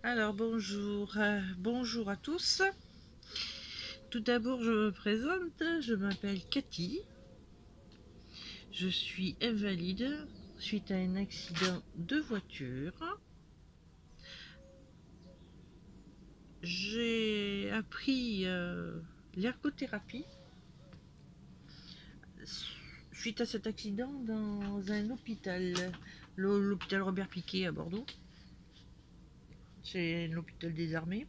Alors bonjour, bonjour à tous. Tout d'abord je me présente, je m'appelle Cathy. Je suis invalide suite à un accident de voiture. J'ai appris l'ergothérapie suite à cet accident dans un hôpital, l'hôpital Robert Picquet à Bordeaux. C'est l'hôpital des armées.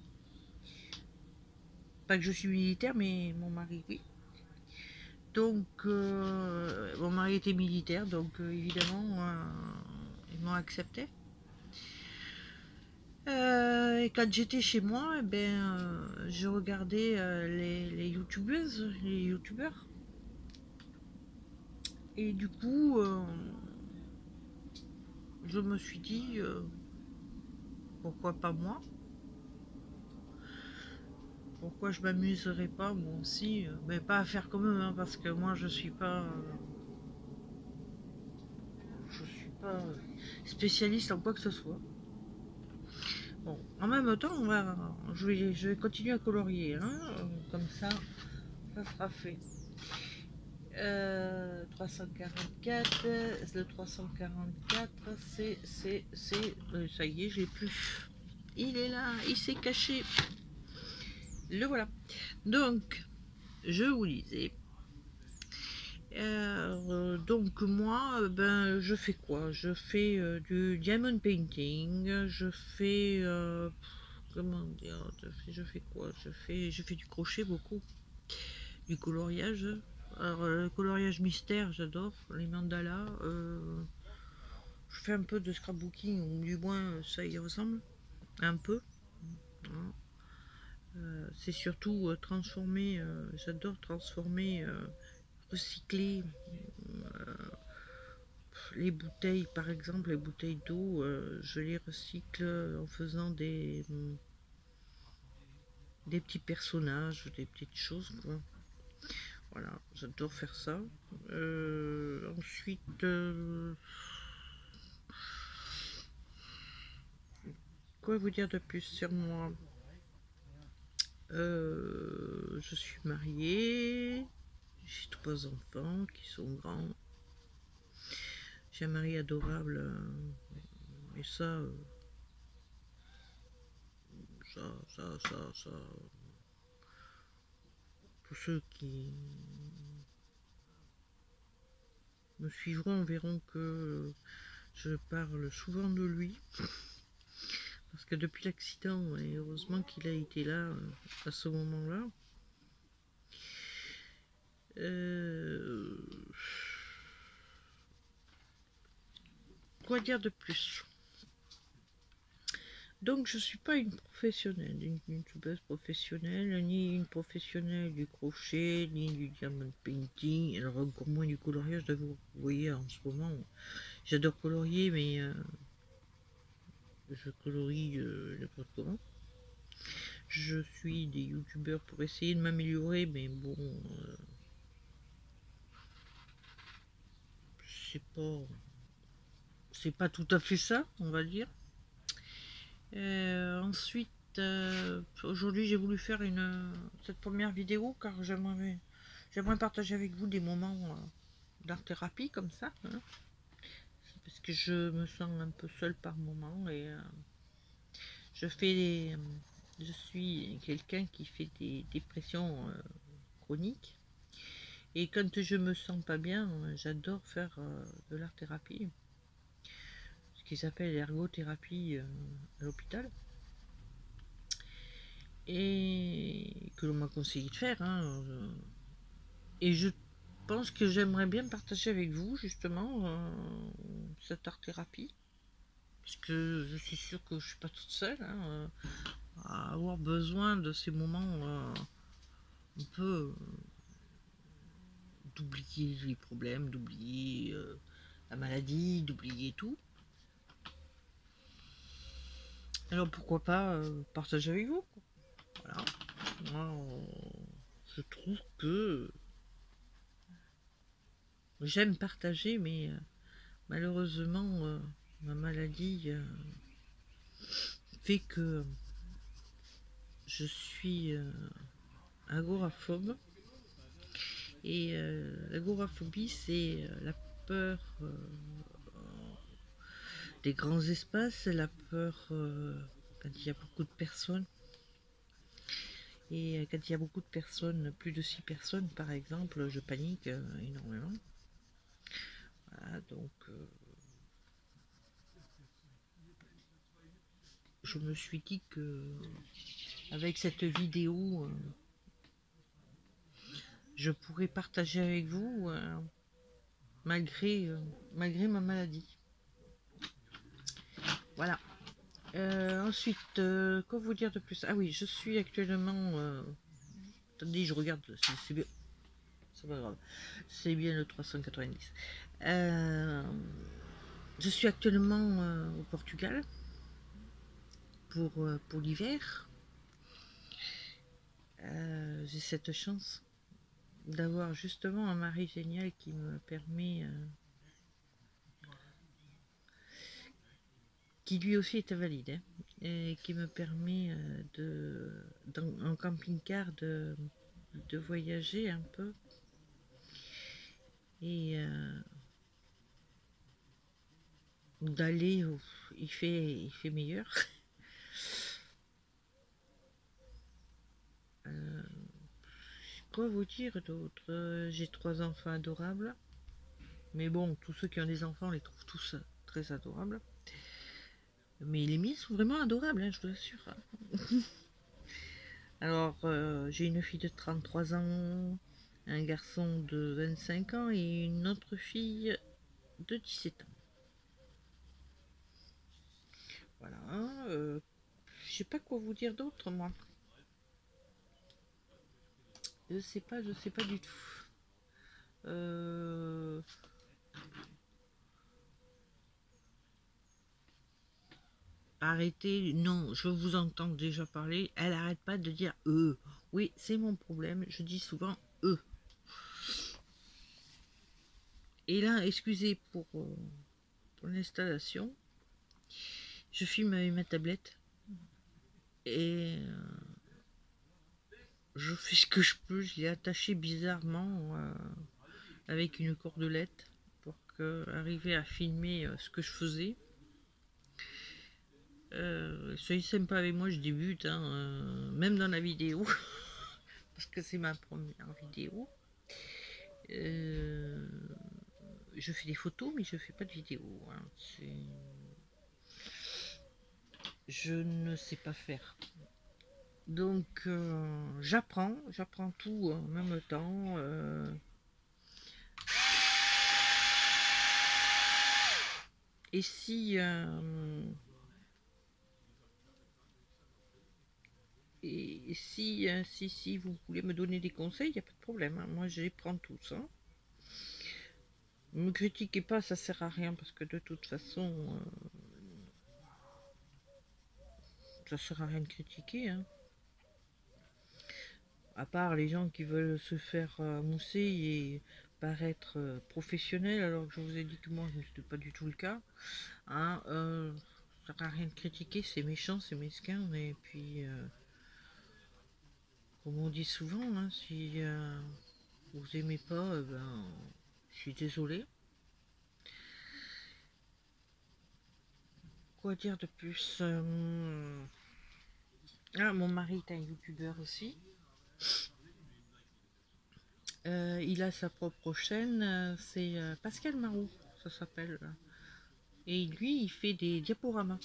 Pas que je suis militaire, mais mon mari oui. Donc, mon mari était militaire, donc évidemment, ils m'ont accepté. Et quand j'étais chez moi, je regardais les youtubeuses, les youtubeurs. Et du coup, je me suis dit, pourquoi pas moi? Pourquoi je m'amuserais pas moi aussi, mais pas à faire comme eux, hein, parce que moi je suis pas spécialiste en quoi que ce soit. Bon, en même temps, je vais continuer à colorier, hein, comme ça sera fait. 344, le 344, ça y est, je l'ai plus. Il est là, il s'est caché. Le voilà. Donc, je vous disais. Donc moi, je fais quoi? Je fais du diamond painting, je fais comment dire, je fais quoi? Je fais du crochet beaucoup, du coloriage. Alors le coloriage mystère, j'adore les mandalas. Je fais un peu de scrapbooking, ou du moins ça y ressemble un peu. Voilà. C'est surtout transformer. J'adore transformer, recycler. Les bouteilles, par exemple, les bouteilles d'eau, je les recycle en faisant des petits personnages, des petites choses, quoi. Voilà, j'adore faire ça. Ensuite, quoi vous dire de plus sur moi? Je suis mariée, j'ai 3 enfants qui sont grands. J'ai un mari adorable, et ça, tous ceux qui me suivront verront que je parle souvent de lui, parce que depuis l'accident, et heureusement qu'il a été là à ce moment-là, quoi dire de plus? Donc je suis pas une professionnelle, une youtubeuse professionnelle, ni une professionnelle du crochet, ni du diamond painting, alors encore moins du coloriage. Vous voyez, en ce moment, j'adore colorier, mais je colorie n'importe comment. Je suis des youtubeurs pour essayer de m'améliorer, mais bon, c'est pas tout à fait ça, on va dire. Ensuite, aujourd'hui j'ai voulu faire cette première vidéo car j'aimerais partager avec vous des moments d'art thérapie comme ça, hein, parce que je me sens un peu seule par moment, et je suis quelqu'un qui fait des dépressions chroniques, et quand je me sens pas bien, j'adore faire de l'art thérapie, ce qui s'appelle l'ergothérapie à l'hôpital, et que l'on m'a conseillé de faire, hein, et je pense que j'aimerais bien partager avec vous justement cette art thérapie, parce que je suis sûre que je suis pas toute seule, hein, à avoir besoin de ces moments un peu d'oublier les problèmes, d'oublier la maladie, d'oublier tout. Alors pourquoi pas partager avec vous, voilà. Moi, je trouve que j'aime partager, mais malheureusement ma maladie fait que je suis agoraphobe. Et l'agoraphobie, c'est la peur des grands espaces, c'est la peur quand il y a beaucoup de personnes. Et quand il y a beaucoup de personnes, plus de 6 personnes par exemple, je panique énormément. Voilà, donc je me suis dit que avec cette vidéo, je pourrais partager avec vous malgré ma maladie. Voilà. Ensuite, quoi vous dire de plus? Ah oui, je suis actuellement... attendez, je regarde, c'est bien. C'est pas grave. C'est bien le 390. Je suis actuellement au Portugal pour l'hiver. J'ai cette chance d'avoir justement un mari génial qui me permet... qui lui aussi est invalide, hein, et qui me permet en camping-car de voyager un peu et d'aller où il fait meilleur. Quoi vous dire d'autre? J'ai 3 enfants adorables, mais bon, tous ceux qui ont des enfants les trouvent tous très adorables. Mais les miens sont vraiment adorables, hein, je vous assure. Alors, j'ai une fille de 33 ans, un garçon de 25 ans et une autre fille de 17 ans. Voilà, je sais pas quoi vous dire d'autre, moi. Je sais pas du tout. Arrêtez, non, je vous entends déjà parler. Elle arrête pas de dire oui, c'est mon problème, je dis souvent Et là, excusez pour l'installation. Je filme avec ma tablette et je fais ce que je peux. Je l'ai attaché bizarrement avec une cordelette pour arriver à filmer ce que je faisais. Soyez sympa avec moi, je débute, hein, même dans la vidéo, parce que c'est ma première vidéo. Je fais des photos, mais je fais pas de vidéo. Hein. Je ne sais pas faire. Donc j'apprends tout en même temps. Et si si vous voulez me donner des conseils, il n'y a pas de problème. Hein. Moi, je les prends tous. Hein. Ne me critiquez pas, ça sert à rien parce que de toute façon, ça sert à rien de critiquer. Hein. À part les gens qui veulent se faire mousser et paraître professionnel, alors que je vous ai dit que moi, ce n'était pas du tout le cas. Hein, ça sert à rien de critiquer, c'est méchant, c'est mesquin, et puis, comme on dit souvent, hein, si vous aimez pas, ben, je suis désolée. Quoi dire de plus? Ah, mon mari est un youtubeur aussi. Il a sa propre chaîne, c'est Pascal Marou, ça s'appelle. Et lui, il fait des diaporamas.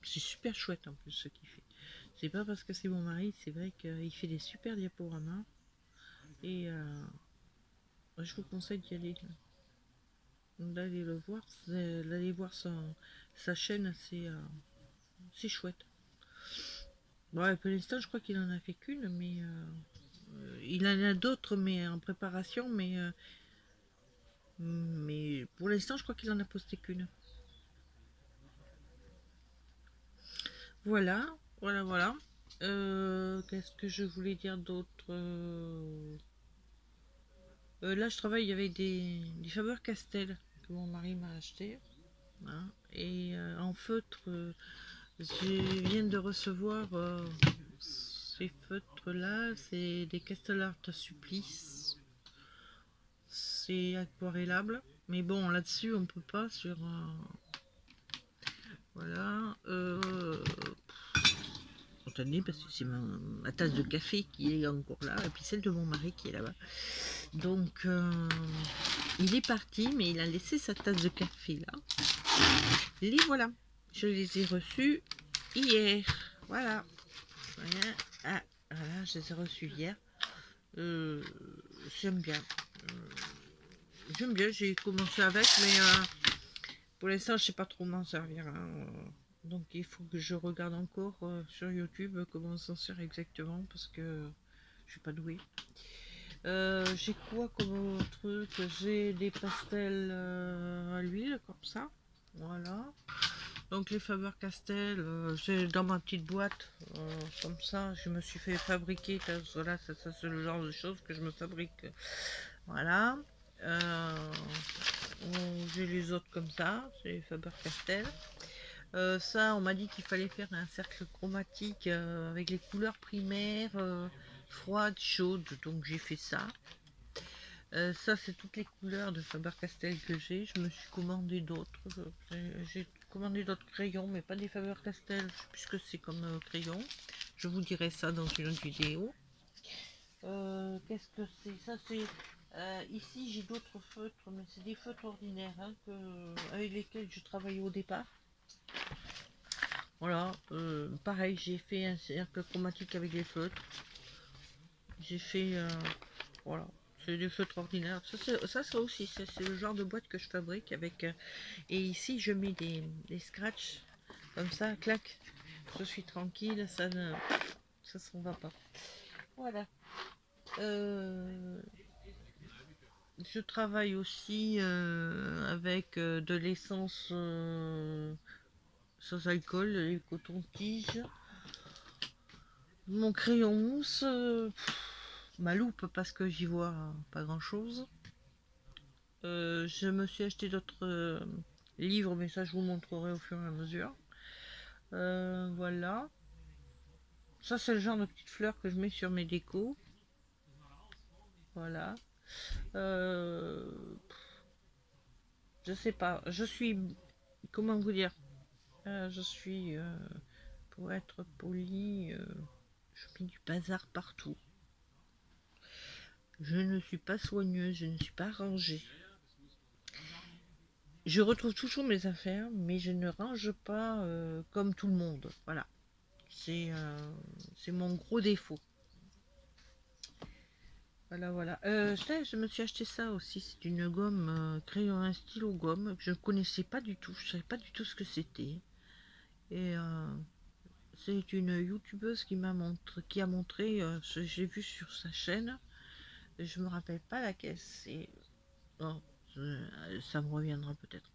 C'est super chouette en plus ce qu'il fait. C'est pas parce que c'est mon mari, c'est vrai qu'il fait des super diaporamas. Et je vous conseille d'y aller. D'aller le voir, d'aller voir sa chaîne, c'est chouette. Bon, pour l'instant, je crois qu'il en a fait qu'une, mais il en a d'autres, mais en préparation, mais pour l'instant, je crois qu'il en a posté qu'une. Voilà, voilà. Qu'est-ce que je voulais dire d'autre? Là, je travaille avec des Faber-Castell que mon mari m'a acheté. Hein, et en feutre Je viens de recevoir ces feutres là, c'est des Castle Art Supplice. C'est aquarellable, mais bon là-dessus on peut pas sur voilà. Attendez, parce que c'est ma tasse de café qui est encore là, et puis celle de mon mari qui est là-bas. Donc il est parti, mais il a laissé sa tasse de café là. Les voilà, je les ai reçus hier. Voilà. Voilà. Ah, voilà, je les ai reçus hier. J'aime bien. J'aime bien, j'ai commencé avec, mais pour l'instant, je sais pas trop m'en servir. Hein. Donc, il faut que je regarde encore sur YouTube comment s'en sert exactement, parce que je suis pas douée. J'ai quoi comme truc? J'ai des pastels à l'huile, comme ça. Voilà. Donc les Faber-Castell, j'ai dans ma petite boîte, comme ça, je me suis fait fabriquer, voilà, ça c'est le genre de choses que je me fabrique, voilà. J'ai les autres comme ça, c'est les Faber-Castell. Ça, on m'a dit qu'il fallait faire un cercle chromatique avec les couleurs primaires, froides, chaudes, donc j'ai fait ça. Ça, c'est toutes les couleurs de Faber-Castell que j'ai. Je me suis commandé d'autres. J'ai commandé d'autres crayons, mais pas des Faber-Castell. Je sais plus ce que c'est comme crayon. Je vous dirai ça dans une autre vidéo. Qu'est-ce que c'est? Ça, c'est... ici, j'ai d'autres feutres, mais c'est des feutres ordinaires hein, avec lesquels je travaillais au départ. Voilà. Pareil, j'ai fait un cercle chromatique avec les feutres. J'ai fait... voilà. C'est des feutres ordinaires. Ça aussi, c'est le genre de boîte que je fabrique avec. Et ici, je mets des scratchs comme ça, clac. Je suis tranquille, ça s'en va pas. Voilà. Je travaille aussi avec de l'essence sans alcool, les cotons-tiges. Mon crayon mousse, ma loupe parce que j'y vois pas grand chose. Je me suis acheté d'autres livres, mais ça je vous montrerai au fur et à mesure. Voilà. Ça c'est le genre de petites fleurs que je mets sur mes décos. Voilà. Je sais pas. Je suis... Comment vous dire je suis... pour être poli... je mets du bazar partout. Je ne suis pas soigneuse, je ne suis pas rangée. Je retrouve toujours mes affaires, mais je ne range pas comme tout le monde. Voilà. C'est mon gros défaut. Voilà, voilà. Je me suis acheté ça aussi. C'est une gomme, crayon, un stylo gomme que je ne connaissais pas du tout. Je ne savais pas du tout ce que c'était. Et c'est une youtubeuse qui a montré, j'ai vu sur sa chaîne. Je me rappelle pas laquelle c'est. Oh, ça me reviendra peut-être.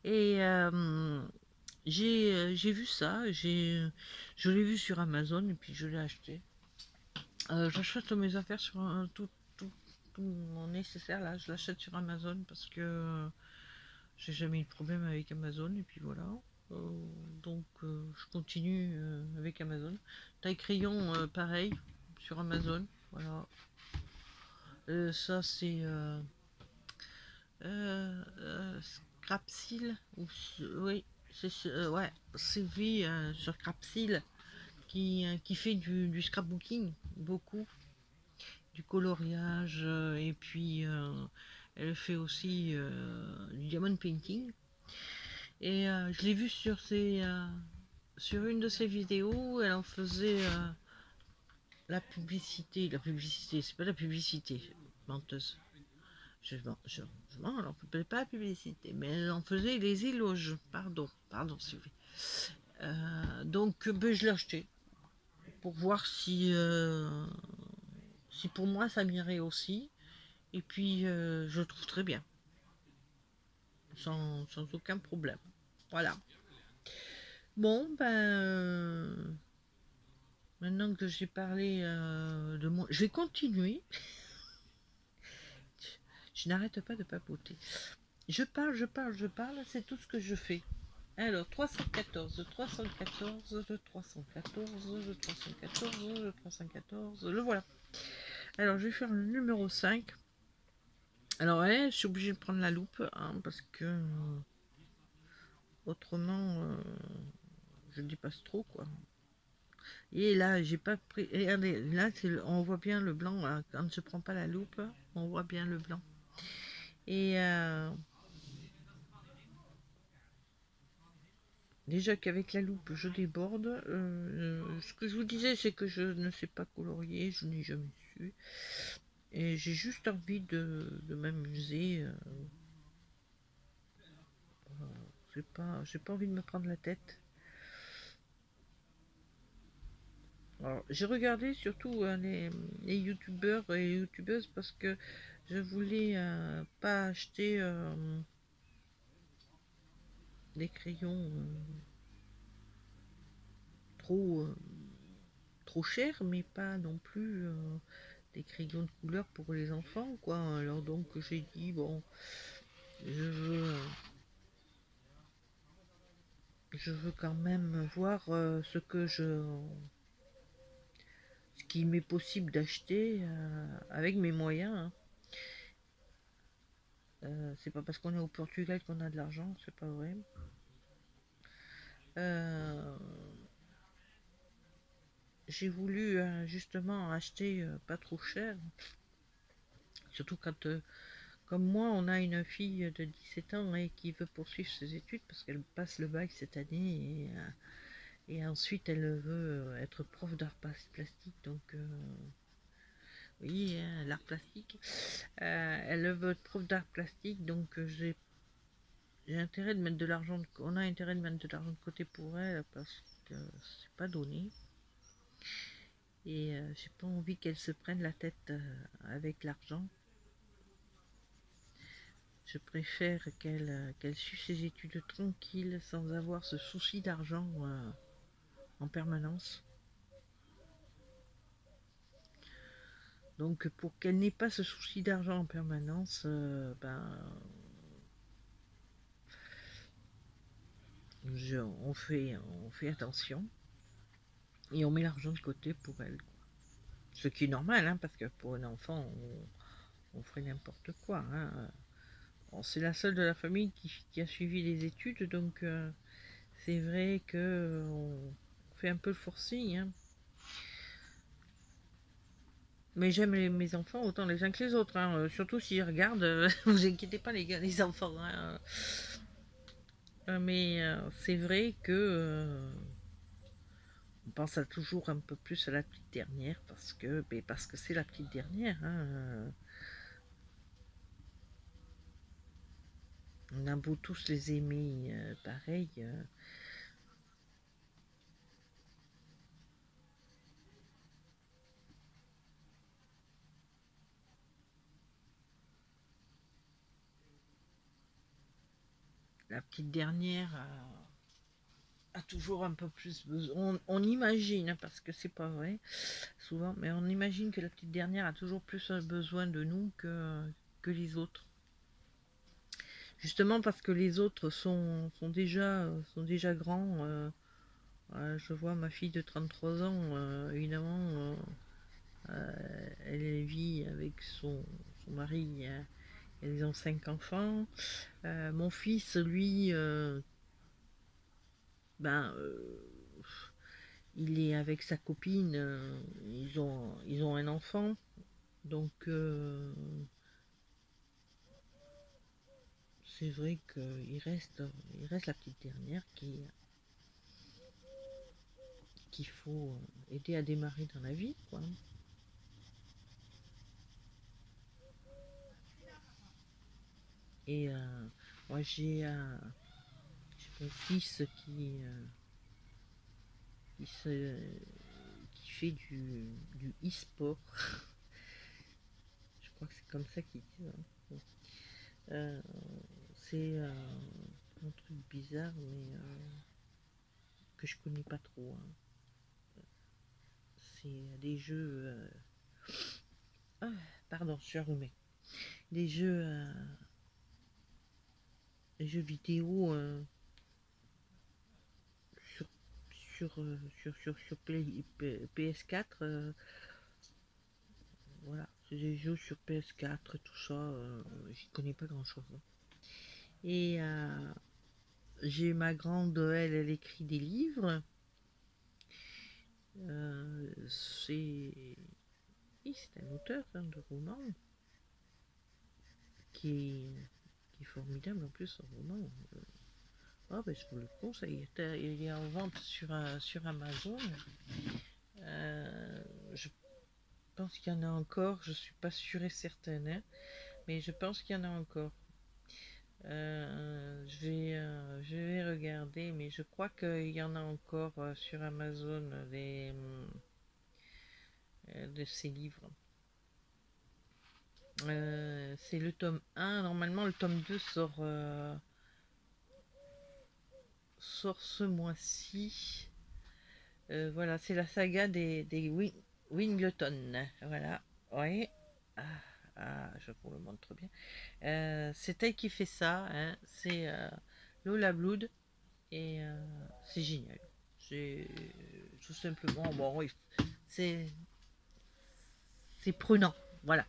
Et j'ai vu ça. Je l'ai vu sur Amazon et puis je l'ai acheté. J'achète mes affaires sur tout mon nécessaire là, je l'achète sur Amazon parce que j'ai jamais eu de problème avec Amazon et puis voilà. Donc je continue avec Amazon. Taille crayon, pareil sur Amazon. Voilà. Ça c'est Scrapsil ou oui c'est ouais Sylvie sur Scrapsil qui fait du scrapbooking beaucoup, du coloriage et puis elle fait aussi du diamond painting et je l'ai vu sur une de ses vidéos, elle en faisait la publicité, c'est pas la publicité, menteuse. Je mens, elle en faisait pas la publicité, mais elle en faisait les éloges, pardon Sylvie. Donc ben, je l'ai acheté pour voir si pour moi ça m'irait aussi. Et puis je le trouve très bien, sans aucun problème. Voilà. Bon, ben, maintenant que j'ai parlé de moi, je vais continuer. Je n'arrête pas de papoter. Je parle, c'est tout ce que je fais. Alors, 314, le 314, le 314, le 314, le 314, le voilà. Alors, je vais faire le numéro 5. Alors, ouais, je suis obligée de prendre la loupe, hein, parce que autrement, je dépasse trop, quoi. Et là, j'ai pas pris. Regardez, là, on voit bien le blanc. Là. Quand je prends pas la loupe, on voit bien le blanc. Et déjà qu'avec la loupe, je déborde. Ce que je vous disais, c'est que je ne sais pas colorier, je n'ai jamais su. Et j'ai juste envie de m'amuser. J'ai pas envie de me prendre la tête. Alors, j'ai regardé surtout les youtubeurs et youtubeuses parce que je voulais pas acheter des crayons trop, trop chers, mais pas non plus des crayons de couleur pour les enfants, quoi. Alors donc j'ai dit bon, je veux quand même voir ce qui m'est possible d'acheter avec mes moyens. Hein. C'est pas parce qu'on est au Portugal qu'on a de l'argent, c'est pas vrai. Euh, j'ai voulu justement acheter pas trop cher, surtout quand, comme moi, on a une fille de 17 ans et qui veut poursuivre ses études parce qu'elle passe le bac cette année et ensuite elle veut être prof d'art plastique, donc oui, l'art plastique. Elle veut être prof d'art plastique, donc j'ai intérêt de mettre de l'argent, on a intérêt de mettre de l'argent de côté pour elle parce que c'est pas donné. Et j'ai pas envie qu'elle se prenne la tête avec l'argent. Je préfère qu'elle suive ses études tranquilles sans avoir ce souci d'argent en permanence. Donc pour qu'elle n'ait pas ce souci d'argent en permanence, on fait attention et on met l'argent de côté pour elle. Quoi. Ce qui est normal, hein, parce que pour un enfant, on ferait n'importe quoi. Hein. Bon, c'est la seule de la famille qui a suivi les études, donc c'est vrai que on fait un peu le forcing. Hein. Mais j'aime mes enfants autant les uns que les autres, hein. Surtout s'ils regardent, vous inquiétez pas les enfants. Hein. Mais c'est vrai que on pense toujours un peu plus à la petite dernière parce que c'est la petite dernière. Hein. On a beau tous les aimer pareil. La petite dernière a toujours un peu plus besoin. On imagine, hein, parce que c'est pas vrai souvent, mais on imagine que la petite dernière a toujours plus besoin de nous que les autres. Justement parce que les autres sont déjà grands. Je vois ma fille de 33 ans, évidemment, elle vit avec son mari, ils ont 5 enfants. Mon fils, lui, ben, il est avec sa copine, ils ont un enfant, donc c'est vrai il reste la petite dernière qu'il faut aider à démarrer dans la vie, quoi. Et moi j'ai mon fils qui, se, qui fait du e-sport. Je crois que c'est comme ça qu'il dit. Hein. Euh, c'est un truc bizarre, mais que je connais pas trop. Hein. C'est des jeux. Ah, pardon, je suis arrumée. Des jeux vidéo PS4. Voilà, c'est des jeux sur PS4 et tout ça. J'y connais pas grand chose. Et j'ai ma grande, elle écrit des livres. C'est un auteur de roman qui est formidable en plus, son roman. Ah ben, je vous le conseille. Il est en vente sur Amazon. Je pense qu'il y en a encore. Je suis pas sûre et certaine, hein, mais je pense qu'il y en a encore. Je vais regarder, mais je crois qu'il y en a encore sur Amazon de ces livres. C'est le tome 1. Normalement, le tome 2 sort ce mois-ci. Voilà, c'est la saga des Wingleton. Voilà, ouais. Je vous le montre bien. C'est elle qui fait ça, hein. C'est Lola Blood. Et c'est génial. C'est tout simplement, bon, oui, c'est prenant. Voilà.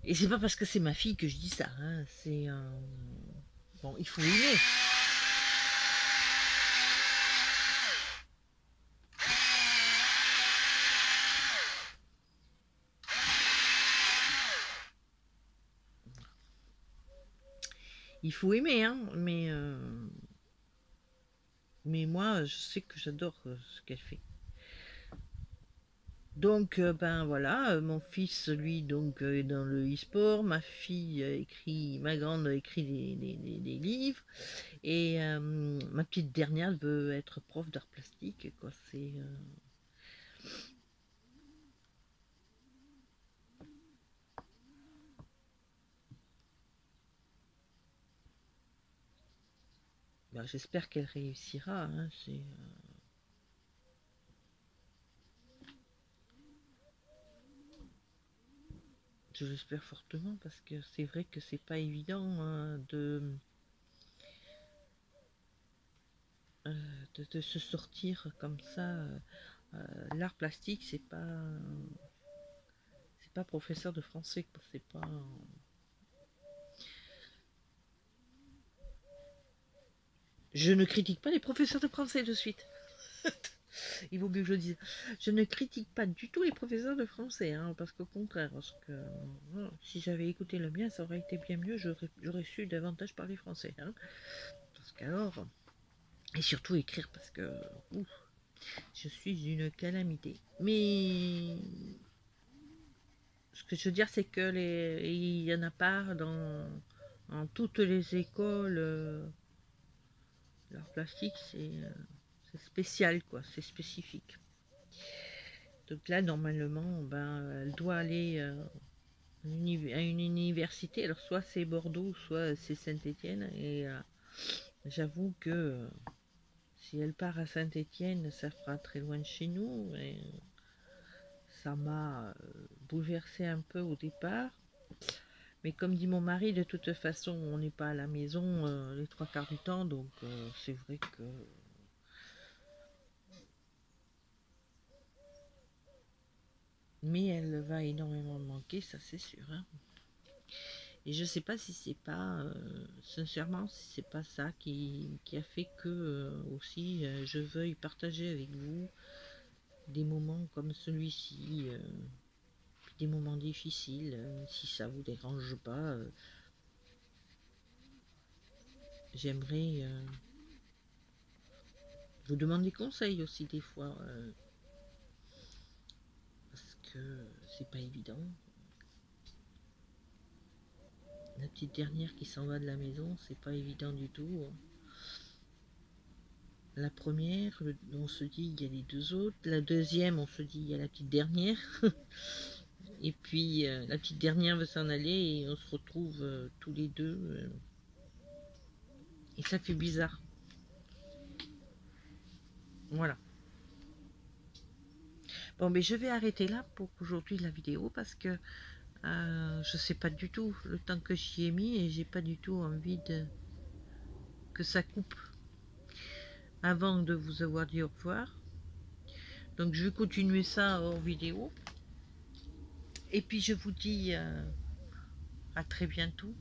Et c'est pas parce que c'est ma fille que je dis ça, hein. C'est bon, il faut aimer. Il faut aimer, hein, mais moi, je sais que j'adore ce qu'elle fait. Donc, ben voilà, mon fils, lui, donc, est dans le e-sport. Ma fille ma grande écrit des livres. Et ma petite dernière veut être prof d'art plastique, quoi. C'est bah, j'espère qu'elle réussira, hein. Je l'espère fortement parce que c'est vrai que c'est pas évident, hein, de se sortir comme ça. L'art plastique, c'est pas professeur de français, quoi. C'est pas. Je ne critique pas les professeurs de français de suite. Il vaut mieux que je dise. Je ne critique pas du tout les professeurs de français, hein, parce qu'au contraire, si j'avais écouté le mien, ça aurait été bien mieux. J'aurais su davantage parler français, hein, parce qu'alors, et surtout écrire, parce que ouf, je suis une calamité. Mais ce que je veux dire, c'est que il y en a pas dans toutes les écoles. L'art plastique, c'est spécial, quoi, c'est spécifique. Donc là, normalement, ben, elle doit aller à une université. Alors, soit c'est Bordeaux, soit c'est Saint-Étienne. Et j'avoue que si elle part à Saint-Étienne, ça fera très loin de chez nous. Et ça m'a bouleversé un peu au départ. Mais comme dit mon mari, de toute façon, on n'est pas à la maison les 3/4 du temps. Donc, c'est vrai que mais elle va énormément manquer, ça c'est sûr, hein. Et je sais pas si c'est pas, sincèrement, si c'est pas ça qui a fait que aussi je veuille partager avec vous des moments comme celui-ci, des moments difficiles, si ça vous dérange pas, j'aimerais vous demander des conseils aussi des fois, parce que c'est pas évident. La petite dernière qui s'en va de la maison, c'est pas évident du tout, hein. La première, on se dit il y a les deux autres. La deuxième, on se dit il y a la petite dernière. Et puis la petite dernière veut s'en aller et on se retrouve tous les deux. Et ça fait bizarre. Voilà. Bon, mais je vais arrêter là pour aujourd'hui la vidéo parce que je sais pas du tout le temps que j'y ai mis et j'ai pas du tout envie que ça coupe. avant de vous avoir dit au revoir. Donc je vais continuer ça en vidéo. Et puis je vous dis à très bientôt.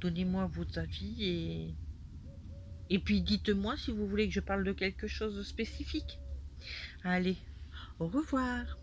Donnez-moi vos avis et puis dites-moi si vous voulez que je parle de quelque chose de spécifique. Allez, au revoir.